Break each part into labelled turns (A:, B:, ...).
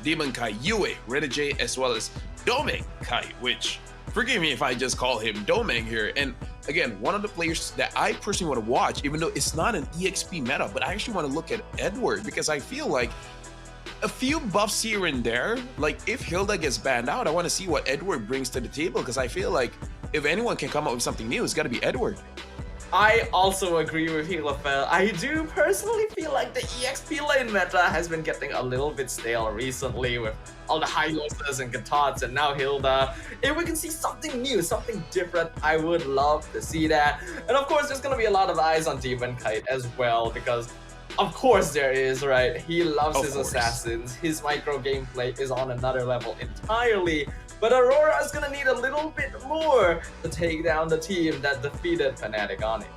A: Demon Kai Yue, Renegade, as well as Domeng Kai, which, forgive me if I just call him Domeng here. And again, one of the players that I personally want to watch, even though it's not an EXP meta, but I actually want to look at Edward because I feel like a few buffs here and there, like if Hilda gets banned out, I want to see what Edward brings to the table because I feel like if anyone can come up with something new, it's got to be Edward.
B: I also agree with Hilafel. I do personally feel like the EXP lane meta has been getting a little bit stale recently with all the Hylosas and Gatots and now Hilda. If we can see something new, something different, I would love to see that. And of course, there's going to be a lot of eyes on Demon Kite as well because of course there is, right? He loves his assassins. His micro gameplay is on another level entirely. But Aurora is going to need a little bit more to take down the team that defeated Fnatic Onyx.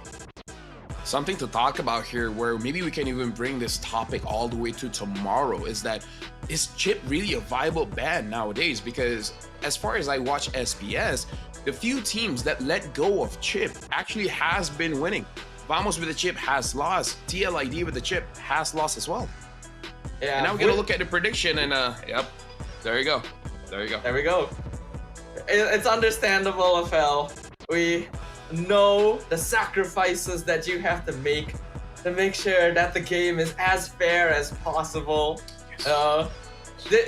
A: Something to talk about here where maybe we can even bring this topic all the way to tomorrow is that is Chip really a viable ban nowadays? Because as far as I watch SPS, the few teams that let go of Chip actually has been winning. Vamos with the Chip has lost. TLID with the Chip has lost as well. Yeah. And now we're going to look at the prediction and yep, there you go. There you go.
B: There we go. It's understandable, FL. We know the sacrifices that you have to make sure that the game is as fair as possible.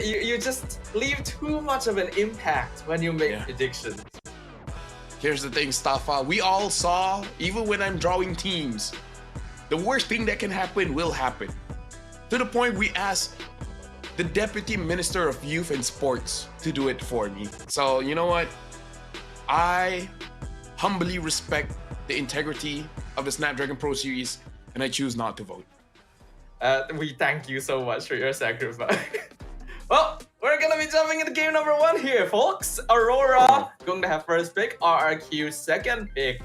B: You just leave too much of an impact when you make predictions.
A: Here's the thing, Staffa. We all saw, even when I'm drawing teams, the worst thing that can happen will happen. To the point we asked the Deputy Minister of Youth and Sports to do it for me. So, you know what? I humbly respect the integrity of the Snapdragon Pro Series, and I choose not to vote.
B: We thank you so much for your sacrifice. Well, we're gonna be jumping into game number 1 here, folks. Aurora going to have first pick, RRQ second pick,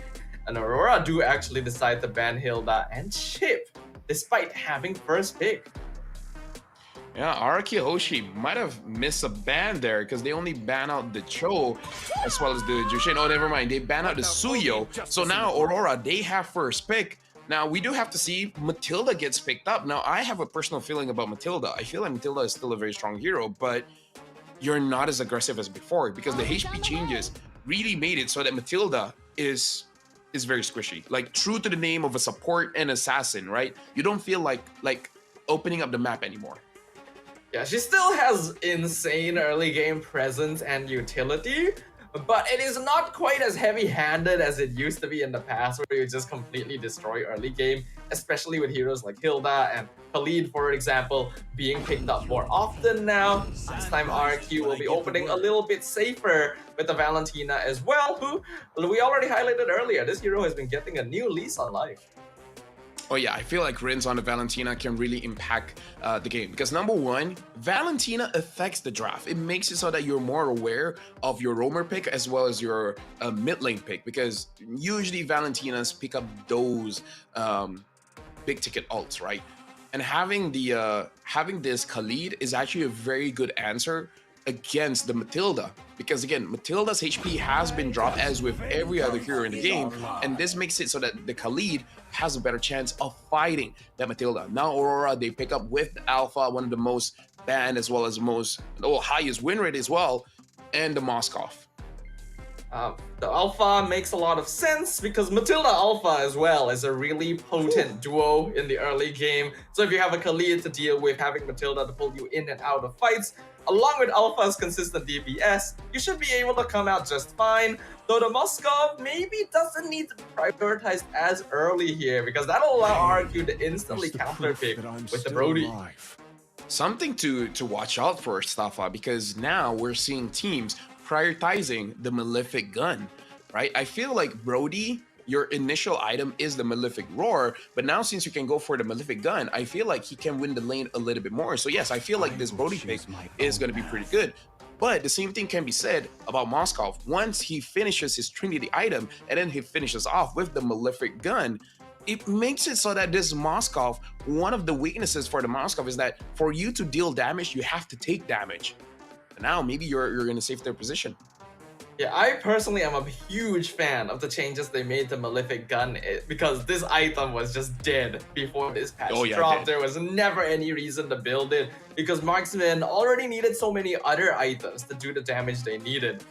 B: and Aurora do actually decide to ban Hilda and Chip, despite having first pick.
A: Yeah, Araki Hoshi might have missed a ban there because they only ban out the Cho as well as the Jushin. Oh, never mind. They ban out the Suyo. So now Aurora, they have first pick. Now, we do have to see Matilda gets picked up. Now, I have a personal feeling about Matilda. I feel like Matilda is still a very strong hero, but you're not as aggressive as before because the HP changes really made it so that Matilda is very squishy. Like, true to the name of a support and assassin, right? You don't feel like opening up the map anymore.
B: Yeah, she still has insane early game presence and utility, but it is not quite as heavy-handed as it used to be in the past, where you just completely destroy early game, especially with heroes like Hilda and Khalid, for example, being picked up more often now. This time RQ will be opening a little bit safer with the Valentina as well, who we already highlighted earlier. This hero has been getting a new lease on life.
A: Oh yeah, I feel like Rins on the Valentina can really impact the game because number one, Valentina affects the draft. It makes it so that you're more aware of your roamer pick as well as your mid lane pick because usually Valentinas pick up those big ticket ults, right? And having this Khalid is actually a very good answer against the Matilda because again, Matilda's HP has been dropped as with every other hero in the game, and this makes it so that the Khalid has a better chance of fighting that Matilda. Now Aurora, they pick up with Alpha, one of the most banned as well as highest win rate as well, and the Moskov.
B: The Alpha makes a lot of sense because Matilda Alpha as well is a really potent duo in the early game. So if you have a Khalid to deal with, having Matilda to pull you in and out of fights, along with Alpha's consistent DPS, you should be able to come out just fine. Though the Moskov maybe doesn't need to be prioritized as early here because that'll allow RQ to instantly counterpick with the Brody.
A: Something to watch out for, Staffa, because now we're seeing teams prioritizing the Malefic Gun, right? I feel like Brody, your initial item is the Malefic Roar, but now since you can go for the Malefic Gun, I feel like he can win the lane a little bit more. So yes, I feel like this Brody pick is going to be pretty good. But the same thing can be said about Moskov. Once he finishes his Trinity item and then he finishes off with the Malefic Gun, it makes it so that this Moskov, one of the weaknesses for the Moskov is that for you to deal damage, you have to take damage. Now maybe you're going to save their position.
B: Yeah, I personally am a huge fan of the changes they made to Malefic Gun because this item was just dead before this patch
A: Oh, yeah,
B: dropped.
A: dead.
B: There was never any reason to build it because Marksman already needed so many other items to do the damage they needed.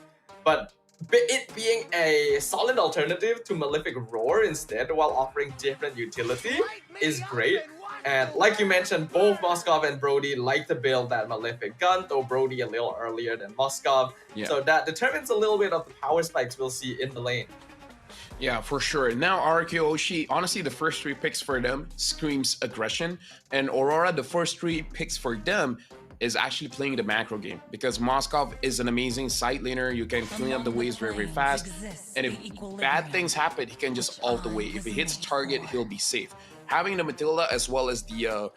B: But it being a solid alternative to Malefic Roar instead while offering different utility is great. And like you mentioned, both Moskov and Brody like to build that Malefic Gun, though Brody a little earlier than Moskov.
A: Yeah.
B: So that determines a little bit of the power spikes we'll see in the lane.
A: Yeah, for sure. Now, Arkeoshi, honestly, the first 3 picks for them screams aggression. And Aurora, the first 3 picks for them is actually playing the macro game because Moskov is an amazing side laner. You can clean up the waves very, very fast. And if bad things happen, he can just ult the wave. If he hits target, he'll be safe. Having the Matilda as well as the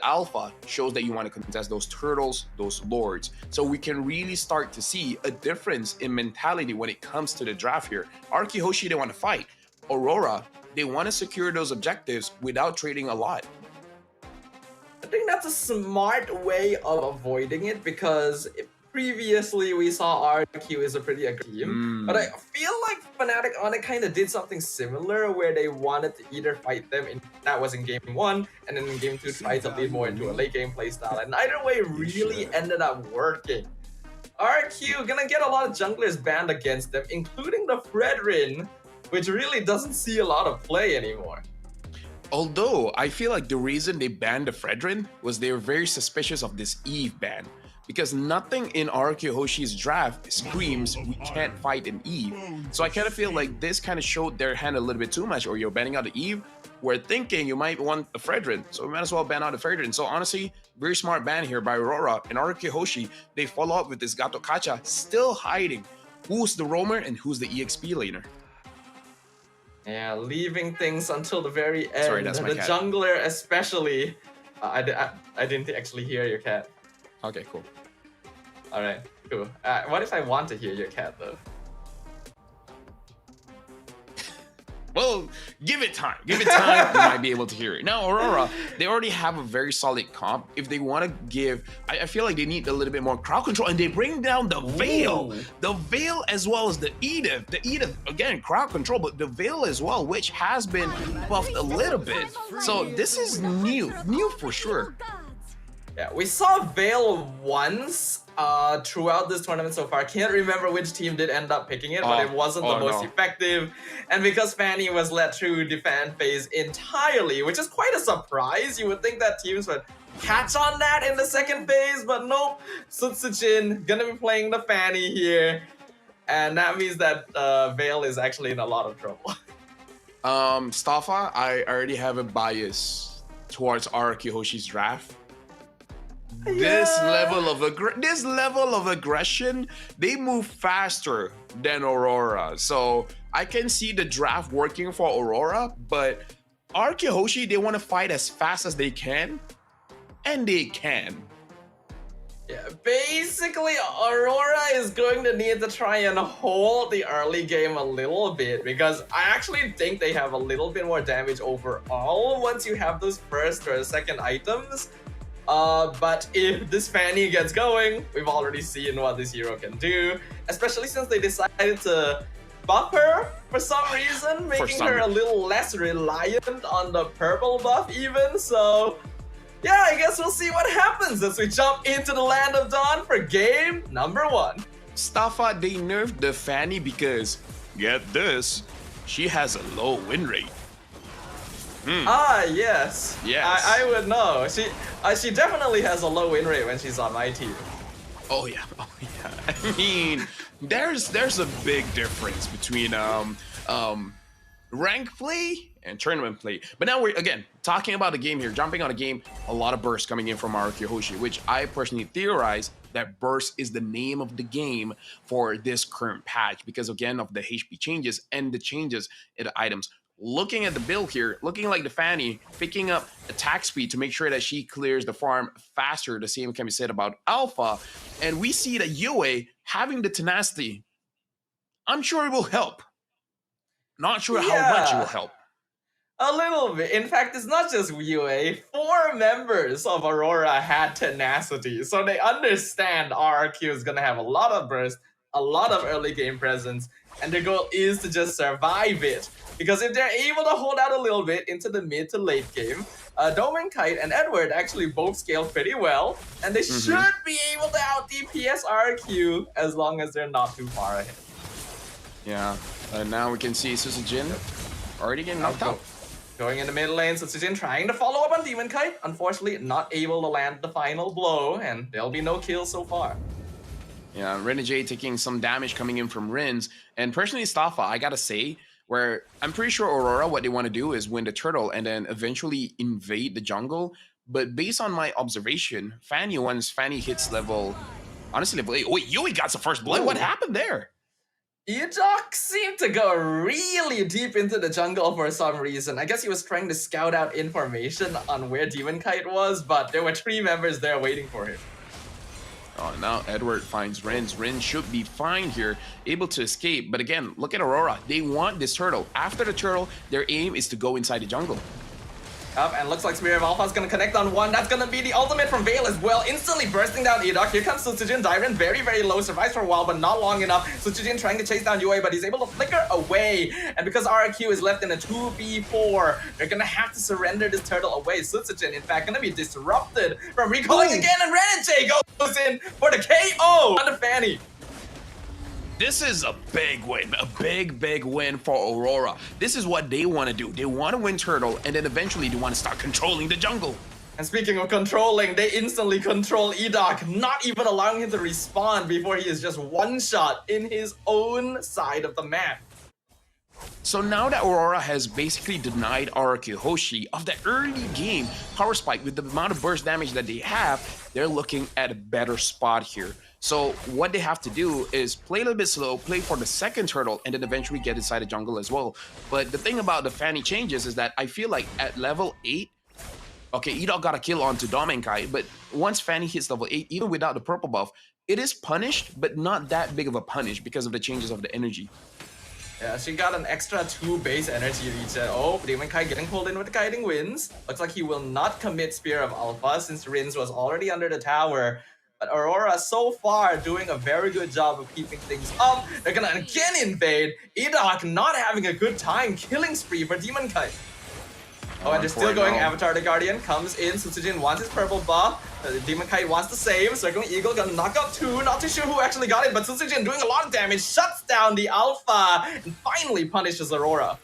A: Alpha shows that you want to contest those turtles, those lords. So we can really start to see a difference in mentality when it comes to the draft here. Arkehoshi, they want to fight. Aurora, they want to secure those objectives without trading a lot.
B: I think that's a smart way of avoiding it because previously we saw RQ as a pretty aggressive team, but I feel like Fnatic on it kind of did something similar where they wanted to either fight them that was in game 1 and then in game 2 try to lead more into a late game playstyle, and either way really ended up working. RQ gonna get a lot of junglers banned against them, including the Fredrin, which really doesn't see a lot of play anymore.
A: Although, I feel like the reason they banned the Fredrin was they were very suspicious of this Eve ban. Because nothing in Arkeohoshi's draft screams, we can't fight an Eve. So I kind of feel like this kind of showed their hand a little bit too much, or you're banning out the Eve, we're thinking you might want a Fredrin, so we might as well ban out the Fredrin. So honestly, very smart ban here by Aurora. And Arkeohoshi, they follow up with this Gato Kacha, still hiding who's the roamer and who's the EXP laner.
B: Yeah, leaving things until the very end.
A: Sorry, that's my
B: the
A: cat.
B: Jungler especially. I didn't actually hear your cat.
A: Okay, cool.
B: Alright, cool. What if I want to hear your cat though?
A: Well, give it time. Give it time, you might be able to hear it. Now, Aurora, they already have a very solid comp. If they want to give, I feel like they need a little bit more crowd control, and they bring down the Vale. The Vale as well as the Edith. The Edith, again, crowd control, but the Vale as well, which has been buffed a little bit. So this is new for sure.
B: Yeah, we saw Vale once throughout this tournament so far. I can't remember which team did end up picking it, but it wasn't the most effective. And because Fanny was led through the fan phase entirely, which is quite a surprise. You would think that teams would catch on that in the second phase, but nope. Sutsujin gonna be playing the Fanny here. And that means that Vale is actually in a lot of trouble.
A: Staffa, I already have a bias towards Arkeohoshi's draft. This level of aggression, they move faster than Aurora. So I can see the draft working for Aurora, but Arkeohoshi, they want to fight as fast as they can, and they can.
B: Yeah, basically Aurora is going to need to try and hold the early game a little bit because I actually think they have a little bit more damage overall once you have those first or second items. But if this Fanny gets going, we've already seen what this hero can do, especially since they decided to buff her for some reason, making her a little less reliant on the purple buff even. So yeah, I guess we'll see what happens as we jump into the Land of Dawn for game number 1.
A: Staffa, they nerfed the Fanny because, get this, she has a low win rate.
B: Yes.
A: Yes.
B: I would know. She definitely has a low win rate when she's on my team.
A: Oh yeah. I mean, there's a big difference between rank play and tournament play. But now we're again talking about the game here, jumping on a game, a lot of bursts coming in from Arkeohoshi, which I personally theorize that burst is the name of the game for this current patch because again of the HP changes and the changes in the items. Looking at the build here, looking like the Fanny, picking up attack speed to make sure that she clears the farm faster. The same can be said about Alpha. And we see that Yue having the tenacity, I'm sure it will help. Not sure how much it will help.
B: A little bit. In fact, it's not just Yue. 4 members of Aurora had tenacity, so they understand RRQ is going to have a lot of burst, a lot of early game presence, and their goal is to just survive it. Because if they're able to hold out a little bit into the mid to late game, Dome Kite and Edward actually both scale pretty well, and they should be able to out DPS RQ as long as they're not too far ahead.
A: Yeah, now we can see Susujin already getting knocked out.
B: Going in the mid lane, Susujin trying to follow up on Demon Kite. Unfortunately, not able to land the final blow, and there'll be no kills so far.
A: Yeah, Renegade taking some damage coming in from Rins. And personally, Staffa, I gotta say, where I'm pretty sure Aurora, what they want to do is win the turtle and then eventually invade the jungle. But based on my observation, Fanny, once Fanny hits level, honestly, level 8. Wait, Yui got the first blood. What happened there?
B: Edok seemed to go really deep into the jungle for some reason. I guess he was trying to scout out information on where Demon Kite was, but there were 3 members there waiting for him.
A: Oh, now Edward finds Rins. Rins should be fine here, able to escape. But again, look at Aurora. They want this turtle. After the turtle, their aim is to go inside the jungle.
B: Up, and looks like Spirit of Alpha is going to connect on one. That's going to be the ultimate from Vale as well. Instantly bursting down Edok. Here comes Susujin. Dairen very, very low. Survives for a while, but not long enough. Susujin trying to chase down Yue, but he's able to flicker away. And because RQ is left in a 2v4, they're going to have to surrender this turtle away. Susujin, in fact, going to be disrupted from recalling again, and Renegade goes in for the KO on the Fanny.
A: This is a big win, a big win for Aurora. This is what they want to do. They want to win turtle, and then eventually they want to start controlling the jungle.
B: And speaking of controlling, they instantly control Edok, not even allowing him to respawn before he is just one-shot in his own side of the map.
A: So now that Aurora has basically denied RQ Hoshi of the early game power spike with the amount of burst damage that they have, they're looking at a better spot here. So what they have to do is play a little bit slow, play for the second turtle, and then eventually get inside the jungle as well. But the thing about the Fanny changes is that I feel like at level 8, okay, Edok got a kill onto Domenkai, but once Fanny hits level 8, even without the purple buff, it is punished, but not that big of a punish because of the changes of the energy.
B: Yeah, she got an extra 2 base energy regen. Oh, Demon Kai getting pulled in with the Guiding Winds. Looks like he will not commit Spear of Alpha since Rins was already under the tower. But Aurora so far doing a very good job of keeping things up. They're gonna again invade. Edok not having a good time. Killing spree for Demon Kite. Oh, and they're still going. Avatar the Guardian comes in. Susujin wants his purple buff. Demon Kite wants the same. Circling Eagle gonna knock out 2. Not too sure who actually got it, but Susujin doing a lot of damage. Shuts down the Alpha and finally punishes Aurora.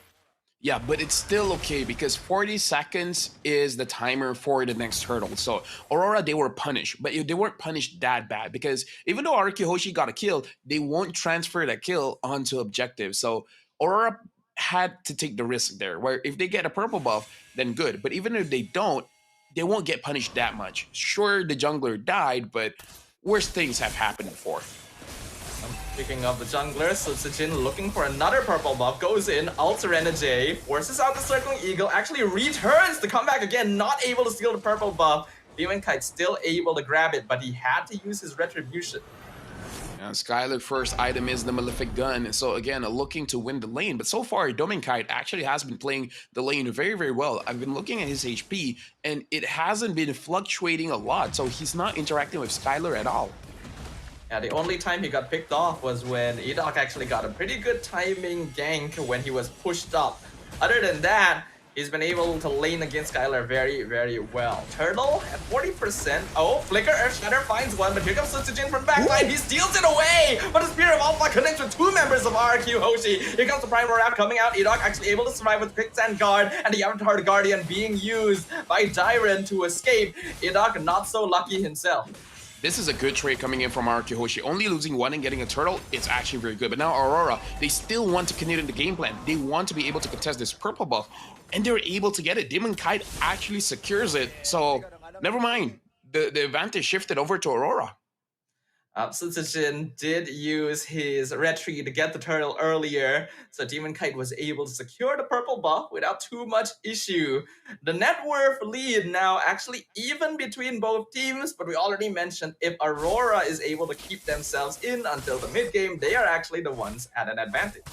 A: Yeah, but it's still okay because 40 seconds is the timer for the next turtle. So Aurora, they were punished, but they weren't punished that bad because even though Araki Hoshi got a kill, they won't transfer that kill onto objective. So Aurora had to take the risk there, where if they get a purple buff, then good. But even if they don't, they won't get punished that much. Sure, the jungler died, but worse things have happened before.
B: Speaking of the jungler, Susujin looking for another purple buff, goes in, ults Renegade, forces out the Circling Eagle, actually returns to come back again, not able to steal the purple buff. Demon Kite still able to grab it, but he had to use his Retribution.
A: Yeah, Skylar's first item is the Malefic Gun, so again, looking to win the lane. But so far, Domenkite actually has been playing the lane very well. I've been looking at his HP, and it hasn't been fluctuating a lot, so he's not interacting with Skylar at all.
B: Yeah, the only time he got picked off was when Edok actually got a pretty good timing gank when he was pushed up. Other than that, he's been able to lane against Skylar very well. Turtle at 40%. Oh, Flicker Earth Shatter finds one, but here comes Susujin from backline. He steals it away, but the Spear of Alpha connects with 2 members of RQ Hoshi. Here comes the Primal Wrap coming out. Edok actually able to survive with Quicksand Guard, and the Avatar Guardian being used by Dairen to escape. Edok not so lucky himself.
A: This is a good trade coming in from RQ Hoshi. Only losing 1 and getting a turtle, it's actually very good. But now Aurora, they still want to continue the game plan. They want to be able to contest this purple buff, and they're able to get it. Demon Kite actually secures it, so never mind. The advantage shifted over to Aurora.
B: Susujin did use his retreat to get the turtle earlier, so Demon Kite was able to secure the purple buff without too much issue. The net worth lead now actually even between both teams, but we already mentioned if Aurora is able to keep themselves in until the mid game, they are actually the ones at an advantage.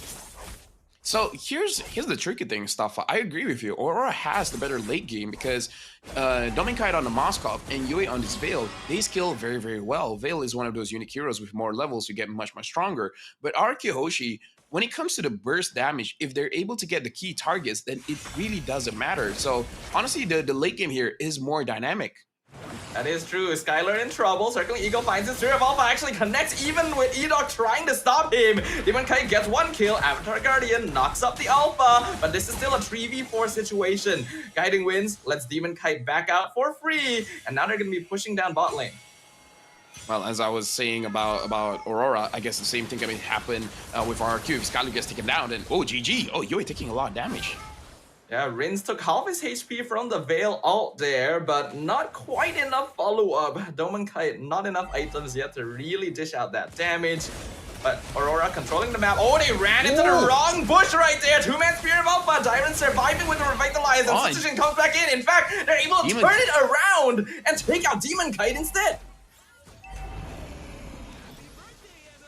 A: So here's the tricky thing, Staffa. I agree with you. Aurora has the better late game because Dominkite on the Moskov and Yue on this Vale, they skill very, very well. Vale is one of those unique heroes with more levels, you get much, much stronger. But Arkihoshi, when it comes to the burst damage, if they're able to get the key targets, then it really doesn't matter. So honestly, the late game here is more dynamic.
B: That is true. Skylar in trouble. Circling Eagle finds his Spirit of Alpha actually connects even with Edok trying to stop him. Demon Kite gets one kill. Avatar Guardian knocks up the Alpha, but this is still a 3v4 situation. Guiding wins, lets Demon Kite back out for free, and now they're going to be pushing down bot lane.
A: Well, as I was saying about Aurora, I guess the same thing can happen with RQ. If Skylar gets taken down, then oh, GG. Oh, Yue taking a lot of damage.
B: Yeah, Rins took half his HP from the Vale ult there, but not quite enough follow-up. Dominkite, not enough items yet to really dish out that damage. But Aurora controlling the map. Oh, they ran into the wrong bush right there. Two-man Spirit of Alpha. Dyron surviving with the Revitalize, and Sutsujin comes back in. In fact, they're able to turn it around and take out Demon Kite instead.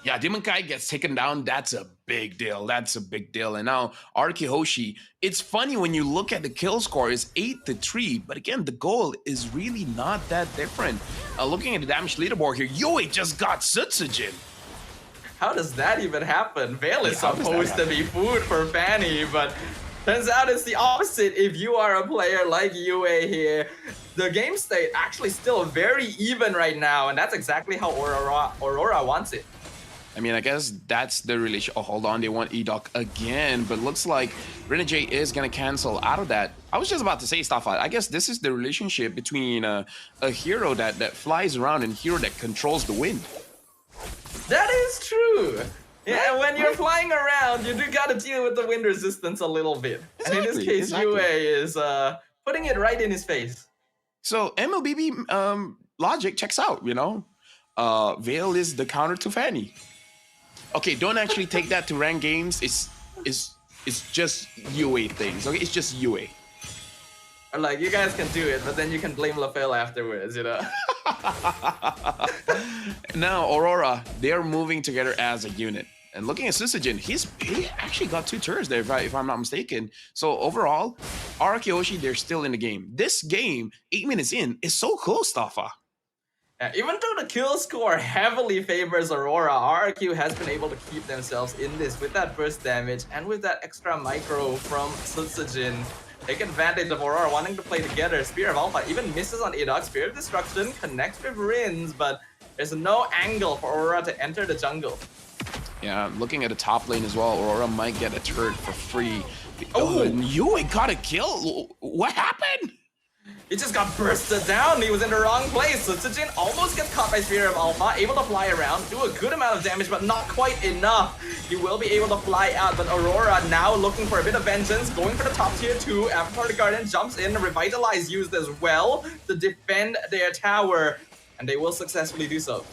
A: Yeah, Demon Kite gets taken down. That's a big deal. That's a big deal. And now Arkihoshi, it's funny when you look at the kill score, it's 8-3. But again, the goal is really not that different. Looking at the damage leaderboard here, Yue just got Sutsujin.
B: How does that even happen? Vale is supposed to be food for Fanny, but turns out it's the opposite if you are a player like Yue here. The game state actually still very even right now, and that's exactly how Aurora wants it.
A: I mean, I guess that's the relation. Oh, hold on. They want Edok again, but looks like Renegade is going to cancel out of that. I was just about to say, Staffa, I guess this is the relationship between a hero that flies around and a hero that controls the wind.
B: That is true. Yeah, when you're flying around, you do got to deal with the wind resistance a little bit. Exactly, and in this case, Yue is putting it right in his face. So
A: MLBB logic checks out, you know. Vale is the counter to Fanny. Okay, don't actually take that to ranked games. It's just Yue things. Okay, it's just Yue.
B: Like, you guys can do it, but then you can blame LaFell afterwards, you know.
A: Now Aurora, they are moving together as a unit. And looking at Sutsujin, he actually got 2 turns there, if I'm not mistaken. So overall, Arkihoshi, they're still in the game. This game, 8 minutes in, is so close, Staffa.
B: Even though the kill score heavily favors Aurora, RRQ has been able to keep themselves in this with that burst damage and with that extra micro from Sutsujin. Take advantage of Aurora wanting to play together. Spear of Alpha even misses on Edok. Spear of Destruction connects with Rins, but there's no angle for Aurora to enter the jungle.
A: Yeah, looking at the top lane as well, Aurora might get a turret for free. Oh, Yue got a kill? What happened?
B: He just got bursted down. He was in the wrong place. Sutsujin almost gets caught by Spear of Alpha, able to fly around, do a good amount of damage, but not quite enough. He will be able to fly out, but Aurora now looking for a bit of vengeance, going for the top tier 2. Avatar the Guardian jumps in, Revitalize used as well to defend their tower, and they will successfully do so.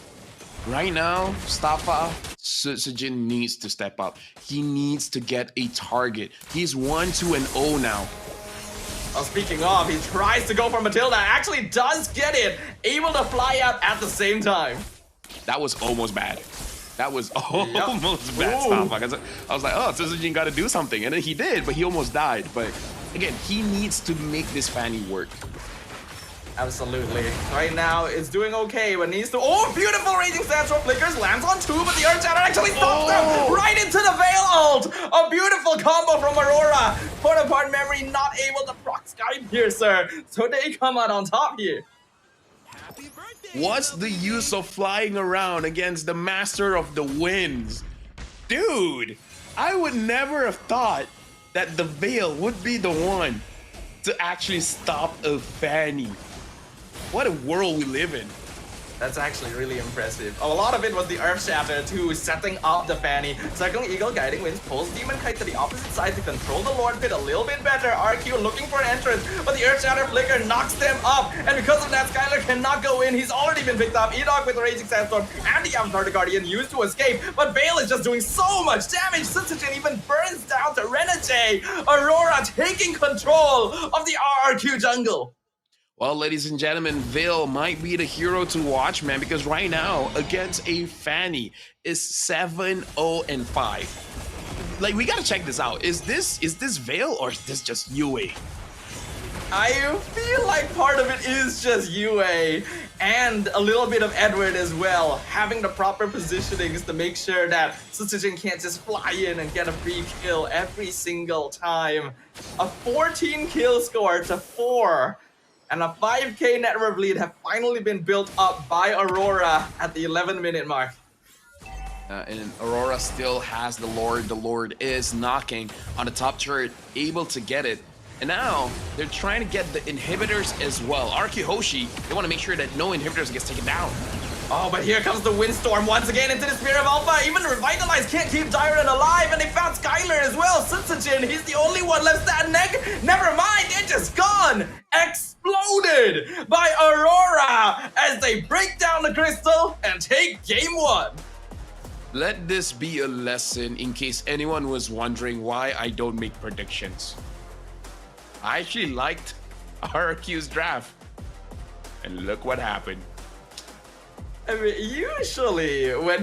A: Right now, Staffa, Sutsujin needs to step up. He needs to get a target. He's 1-2-0 now.
B: Well, speaking of, he tries to go for Matilda, actually does get it, able to fly out at the same time.
A: That was almost bad. That was almost bad stuff. I was like, oh, Sutsujin got to do something. And then he did, but he almost died. But again, he needs to make this Fanny work.
B: Absolutely. Right now, it's doing okay, but needs to... Oh, beautiful Raging Sandstorm flickers, lands on 2, but the Earth Shatter actually stops them right into the Vale ult! A beautiful combo from Aurora. Put apart memory, not able to proc Sky Piercer, so they come out on top here.
A: What's the use of flying around against the Master of the Winds? Dude, I would never have thought that the Vale would be the one to actually stop a Fanny. What a world we live in.
B: That's actually really impressive. A lot of it was the Earth Shatter too, setting up the Fanny. Circling Eagle, Guiding Winds, pulls Demon Kite to the opposite side to control the Lord Pit a little bit better. RQ looking for an entrance, but the Earth Shatter flicker knocks them up. And because of that, Skylar cannot go in. He's already been picked up. Edok with the Raging Sandstorm and the Avatar the Guardian used to escape. But Vale is just doing so much damage. Sutsujin even burns down to Renegade. Aurora taking control of the RRQ jungle.
A: Well, ladies and gentlemen, Vale might be the hero to watch, man, because right now, against a Fanny, is 7-0-5. like, we gotta check this out. Is this Vale or is this just UA?
B: I feel like part of it is just UA and a little bit of Edward as well, having the proper positionings to make sure that Sutsujin can't just fly in and get a free kill every single time. A 14 kill score to 4 and a 5k net worth lead have finally been built up by Aurora at the 11-minute mark.
A: And Aurora still has the Lord. The Lord is knocking on the top turret, able to get it. And now they're trying to get the inhibitors as well. Hoshi, they want to make sure that no inhibitors gets taken down.
B: Oh, but here comes the windstorm once again into the Spirit of Alpha. Even Revitalize can't keep Dyrant alive, and they found Skylar as well. Sutsujin, he's the only one left standing. Never mind, they're just gone. Exploded by Aurora as they break down the crystal and take game 1.
A: Let this be a lesson in case anyone was wondering why I don't make predictions. I actually liked RQ's draft. And look what happened.
B: I mean, usually when